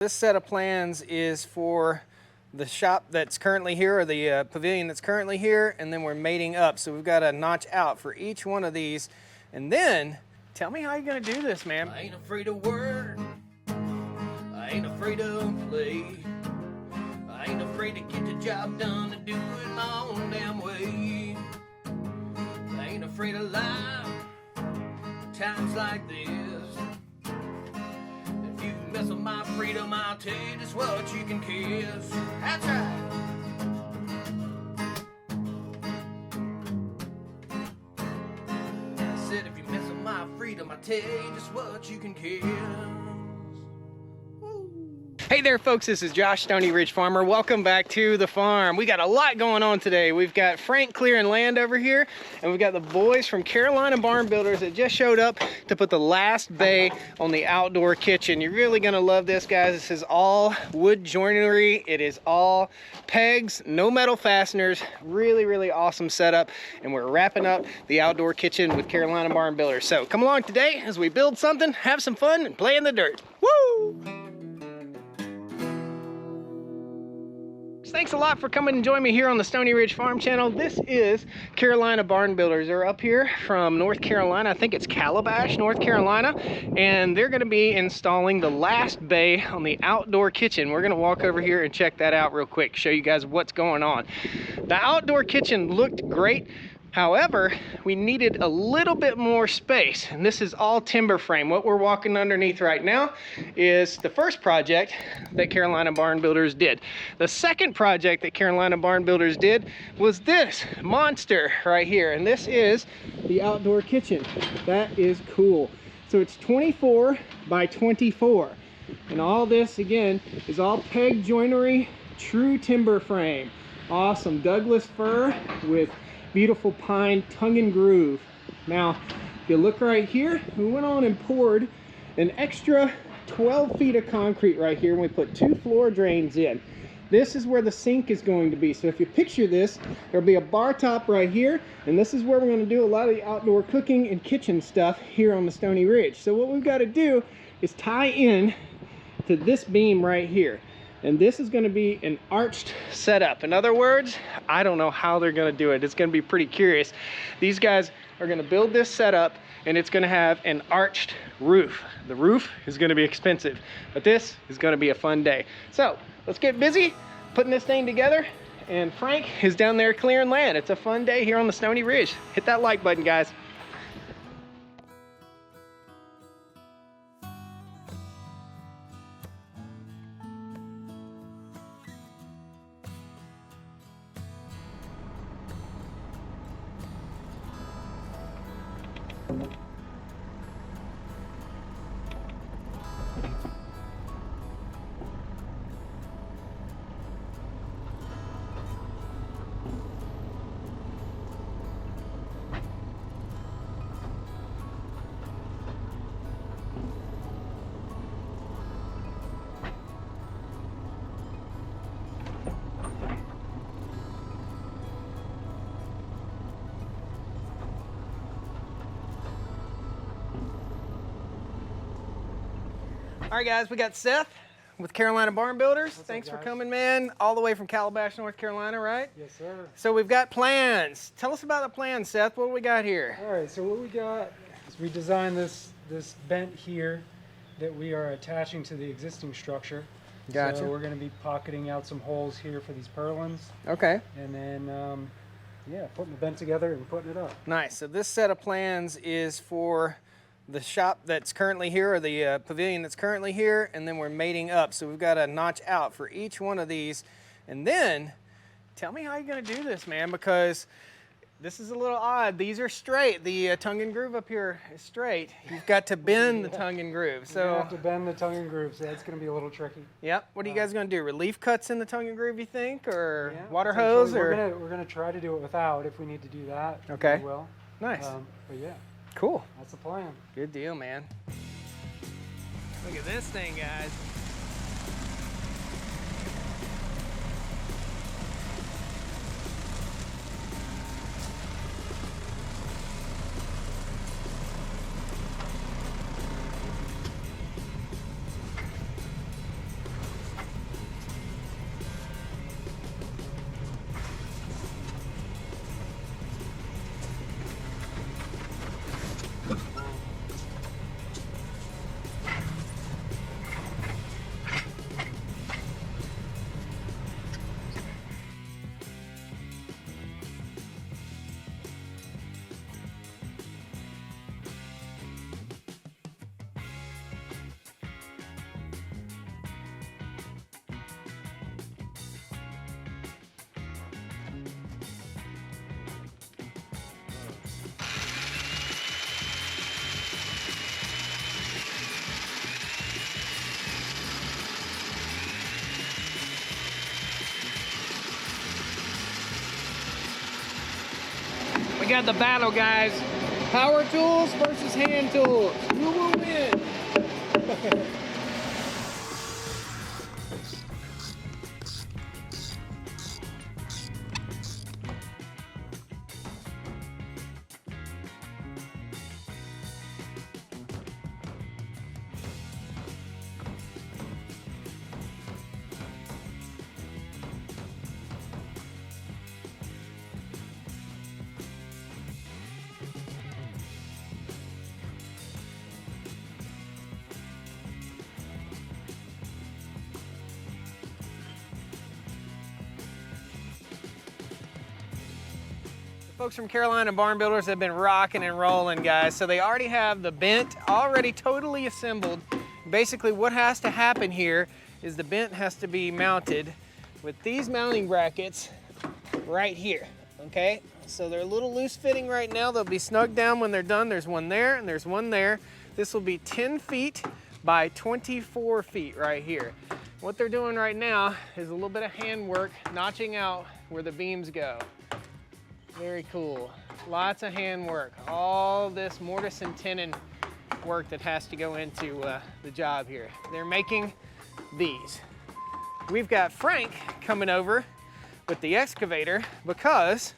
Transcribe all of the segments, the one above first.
This set of plans is for the shop that's currently here, or the pavilion that's currently here, and then we're mating up. So we've got a notch out for each one of these. And then, tell me how you're gonna do this, man. I ain't afraid of work, I ain't afraid of play, I ain't afraid to get the job done and do it my own damn way. I ain't afraid of life, times like this. If you mess with my freedom, I'll tell you just what you can kiss. That's right. I said if you mess with my freedom, I'll tell you just what you can kiss. Hey there folks, this is Josh, Stoney Ridge Farmer. Welcome back to the farm. We got a lot going on today. We've got Frank clearing land over here, and we've got the boys from Carolina Barn Builders that just showed up to put the last bay on the outdoor kitchen. You're really gonna love this, guys. This is all wood joinery. It is all pegs, no metal fasteners. Really, really awesome setup. And we're wrapping up the outdoor kitchen with Carolina Barn Builders. So come along today as we build something, have some fun, and play in the dirt. Woo! Thanks a lot for coming and joining me here on the Stoney Ridge Farm channel. This is Carolina Barn Builders. They're up here from North Carolina. I think it's Calabash, North Carolina. And they're gonna be installing the last bay on the outdoor kitchen. We're gonna walk over here and check that out real quick, show you guys what's going on. The outdoor kitchen looked great. However, we needed a little bit more space, and this is all timber frame. What we're walking underneath right now is the first project that Carolina Barn Builders did. The second project that Carolina Barn Builders did was this monster right here, and this is the outdoor kitchen. That is cool. So it's 24 by 24, and all this, again, is all peg joinery, true timber frame. Awesome Douglas fir with beautiful pine tongue and groove. Now, if you look right here, we went on and poured an extra 12 feet of concrete right here, and we put 2 floor drains in. This is where the sink is going to be. So if you picture this, there'll be a bar top right here, and this is where we're going to do a lot of the outdoor cooking and kitchen stuff here on the Stoney Ridge. So what we've got to do is tie in to this beam right here. And this is going to be an arched setup. In other words, I don't know how they're going to do it. It's going to be pretty curious. These guys are going to build this setup, and it's going to have an arched roof. The roof is going to be expensive, but this is going to be a fun day. So let's get busy putting this thing together. And Frank is down there clearing land. It's a fun day here on the Stoney Ridge. Hit that like button, guys. All right, guys, we got Seth with Carolina Barn Builders. Thanks for coming, man. All the way from Calabash, North Carolina, right? Yes, sir. So we've got plans. Tell us about the plans, Seth. What do we got here? All right, so what we got is we designed this vent here that we are attaching to the existing structure. Gotcha. So we're going to be pocketing out some holes here for these purlins. Okay. And then, yeah, putting the vent together and putting it up. Nice. So this set of plans is for the shop that's currently here, or the pavilion that's currently here, and then we're mating up. So we've got a notch out for each one of these. And then, tell me how you're gonna do this, man, because this is a little odd. These are straight. The tongue and groove up here is straight. You've got to bend the tongue and groove. So you have to bend the tongue and groove, so that's gonna be a little tricky. Yep. What are you guys gonna do? Relief cuts in the tongue and groove, you think, or Yeah, water hose, or? We're gonna try to do it without. If we need to do that, Okay. we will. Nice. But yeah. Cool. That's the plan. Good deal, man. Look at this thing, guys. got the battle, guys. Power tools versus hand tools. Who will win? Folks from Carolina Barn Builders have been rocking and rolling, guys. So they already have the bent already totally assembled. Basically what has to happen here is the bent has to be mounted with these mounting brackets right here, okay? So they're a little loose fitting right now. They'll be snug down when they're done. There's one there and there's one there. This will be 10 feet by 24 feet right here. What they're doing right now is a little bit of hand work, notching out where the beams go. Very cool. Lots of hand work. All this mortise and tenon work that has to go into the job here. They're making these. We've got Frank coming over with the excavator because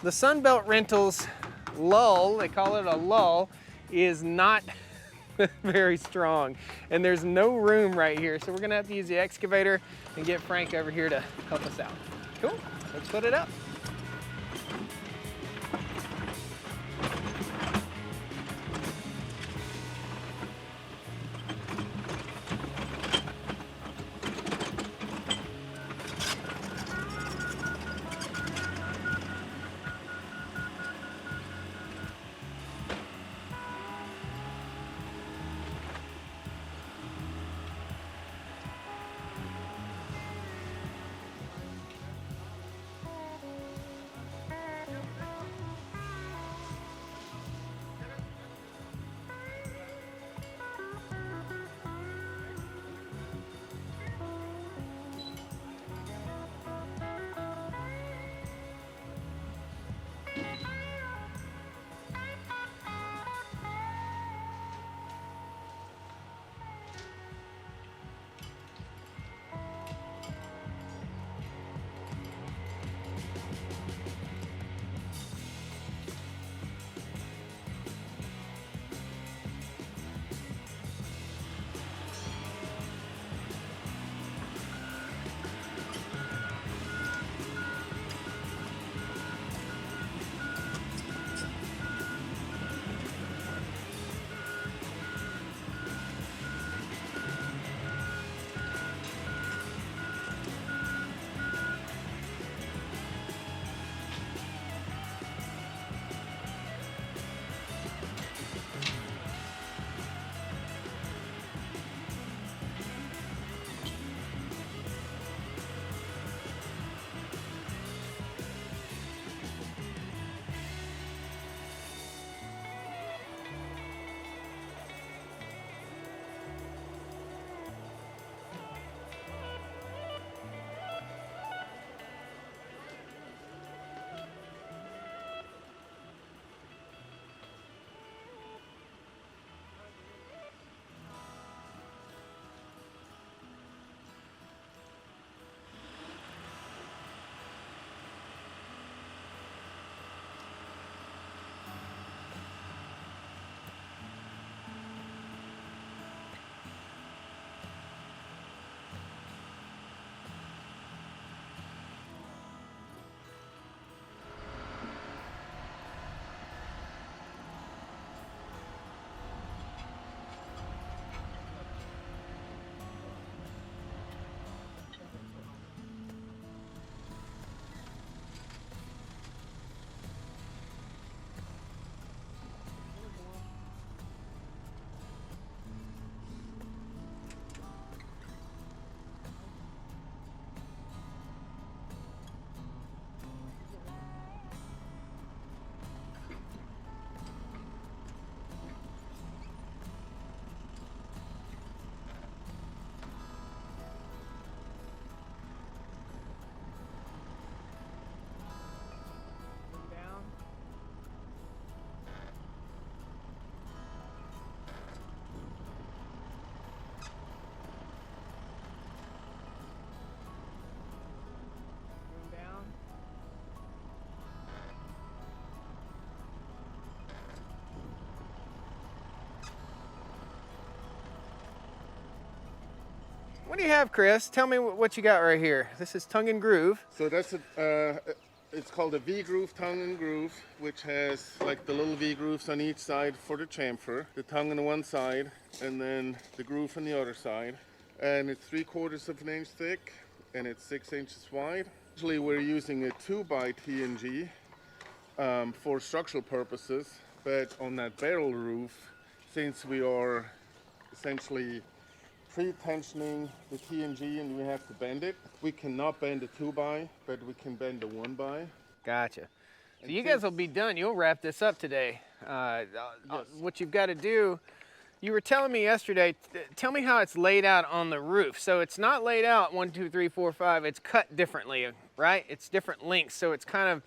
the Sunbelt Rentals lull, they call it a lull, is not very strong. And there's no room right here. So we're gonna have to use the excavator and get Frank over here to help us out. Cool, let's put it up. What do you have, Chris? Tell me what you got right here. This is tongue and groove. So that's it's called a V-groove tongue and groove, which has like the little V-grooves on each side for the chamfer, the tongue on one side, and then the groove on the other side. And it's 3/4 of an inch thick, and it's 6 inches wide. Usually we're using a 2x TNG for structural purposes, but on that barrel roof, since we are essentially pre-tensioning the TNG and we have to bend it, we cannot bend a 2x, but we can bend a 1x. Gotcha. So you guys will be done. You'll wrap this up today. Yes. What you've got to do, you were telling me yesterday, tell me how it's laid out on the roof. So it's not laid out 1, 2, 3, 4, 5. It's cut differently, right? It's different lengths. So it's kind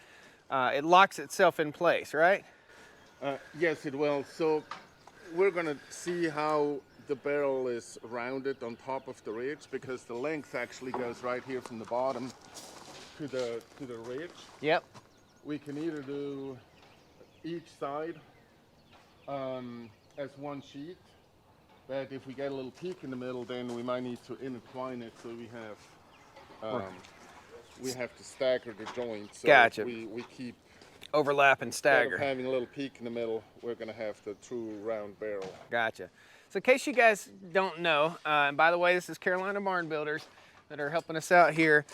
of, it locks itself in place, right? Yes, it will. So we're going to see how the barrel is rounded on top of the ridge, because the length actually goes right here from the bottom to the ridge. Yep. We can either do each side as one sheet, but if we get a little peak in the middle, then we might need to intertwine it, so we have to stagger the joints. So Gotcha. we keep Overlap and instead stagger. of having a little peak in the middle, we're going to have the true round barrel. Gotcha. So in case you guys don't know, and by the way, this is Carolina Barn Builders that are helping us out here.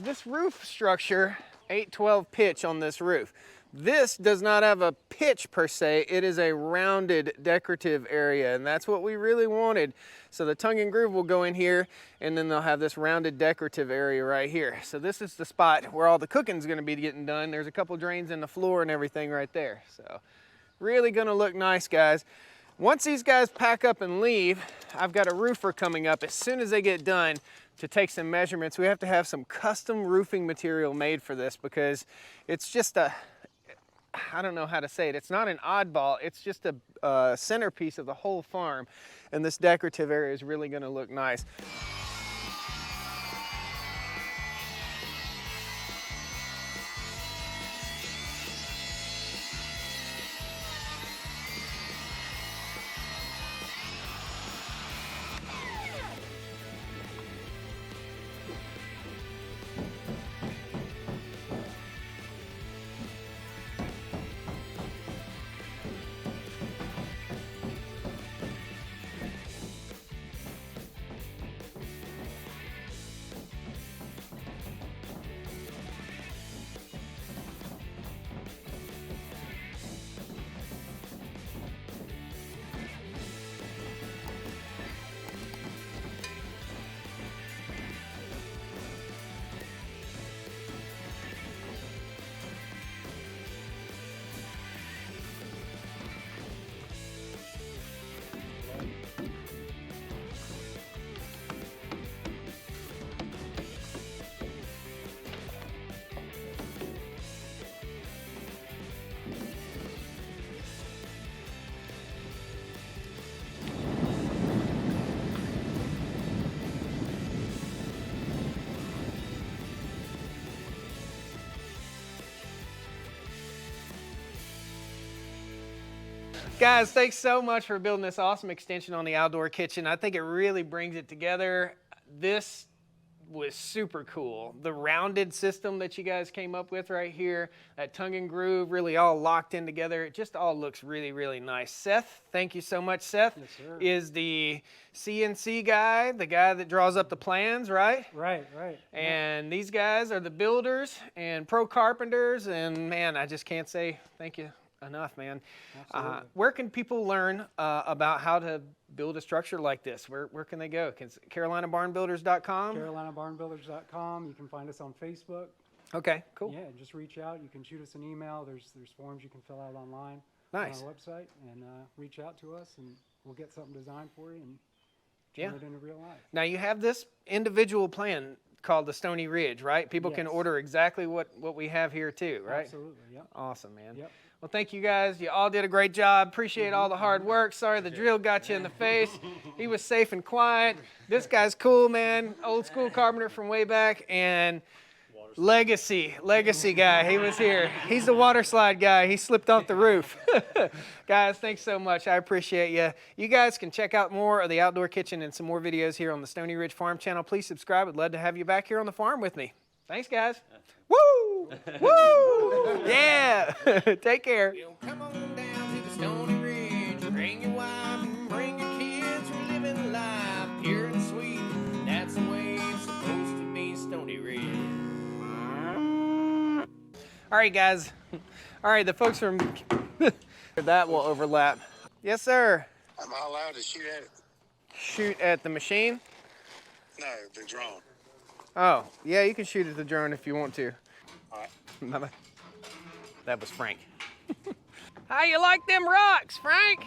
This roof structure, 812 pitch on this roof. This does not have a pitch per se, it is a rounded decorative area, and that's what we really wanted. So the tongue and groove will go in here, and then they'll have this rounded decorative area right here. So this is the spot where all the cooking's gonna be getting done. There's a couple drains in the floor and everything right there. So really gonna look nice, guys. Once these guys pack up and leave, I've got a roofer coming up as soon as they get done to take some measurements. We have to have some custom roofing material made for this, because it's just a, I don't know how to say it. It's not an oddball. It's just a centerpiece of the whole farm. And this decorative area is really going to look nice. Guys, thanks so much for building this awesome extension on the outdoor kitchen. I think it really brings it together. This was super cool. The rounded system that you guys came up with right here, that tongue and groove really all locked in together. It just all looks really, really nice. Seth, thank you so much. Seth is the CNC guy, the guy that draws up the plans, right? Right. And these guys are the builders and pro carpenters, and man, I just can't say thank you enough, man. Where can people learn about how to build a structure like this? Where can they go? CarolinaBarnBuilders.com? CarolinaBarnBuilders.com. You can find us on Facebook. Okay, cool. Yeah, just reach out. You can shoot us an email. There's forms you can fill out online Nice. on our website, and reach out to us, and we'll get something designed for you and turn it into real life. Now you have this individual plan called the Stoney Ridge, right? People can order exactly what we have here too, right? Absolutely, yep. Awesome, man. Yep. Well, thank you guys. You all did a great job. Appreciate all the hard work. Sorry the drill got you in the face. He was safe and quiet. This guy's cool, man. Old school carpenter from way back. And Legacy guy. He was here. He's the water slide guy. He slipped off the roof. Guys, thanks so much. I appreciate you. You guys can check out more of the Outdoor Kitchen and some more videos here on the Stoney Ridge Farm channel. Please subscribe. I'd love to have you back here on the farm with me. Thanks, guys. Woo! Woo! Yeah! Take care. Well, come on down to the Stoney Ridge. Bring your wife and bring your kids. We're living life pure and sweet. That's the way it's supposed to be, Stoney Ridge. All right, guys. All right, the folks from that will overlap. Yes, sir. Am I allowed to shoot at it? Shoot at the machine? No, the drone. Oh, yeah, you can shoot at the drone if you want to. All right. Bye-bye. That was Frank. How you like them rocks, Frank?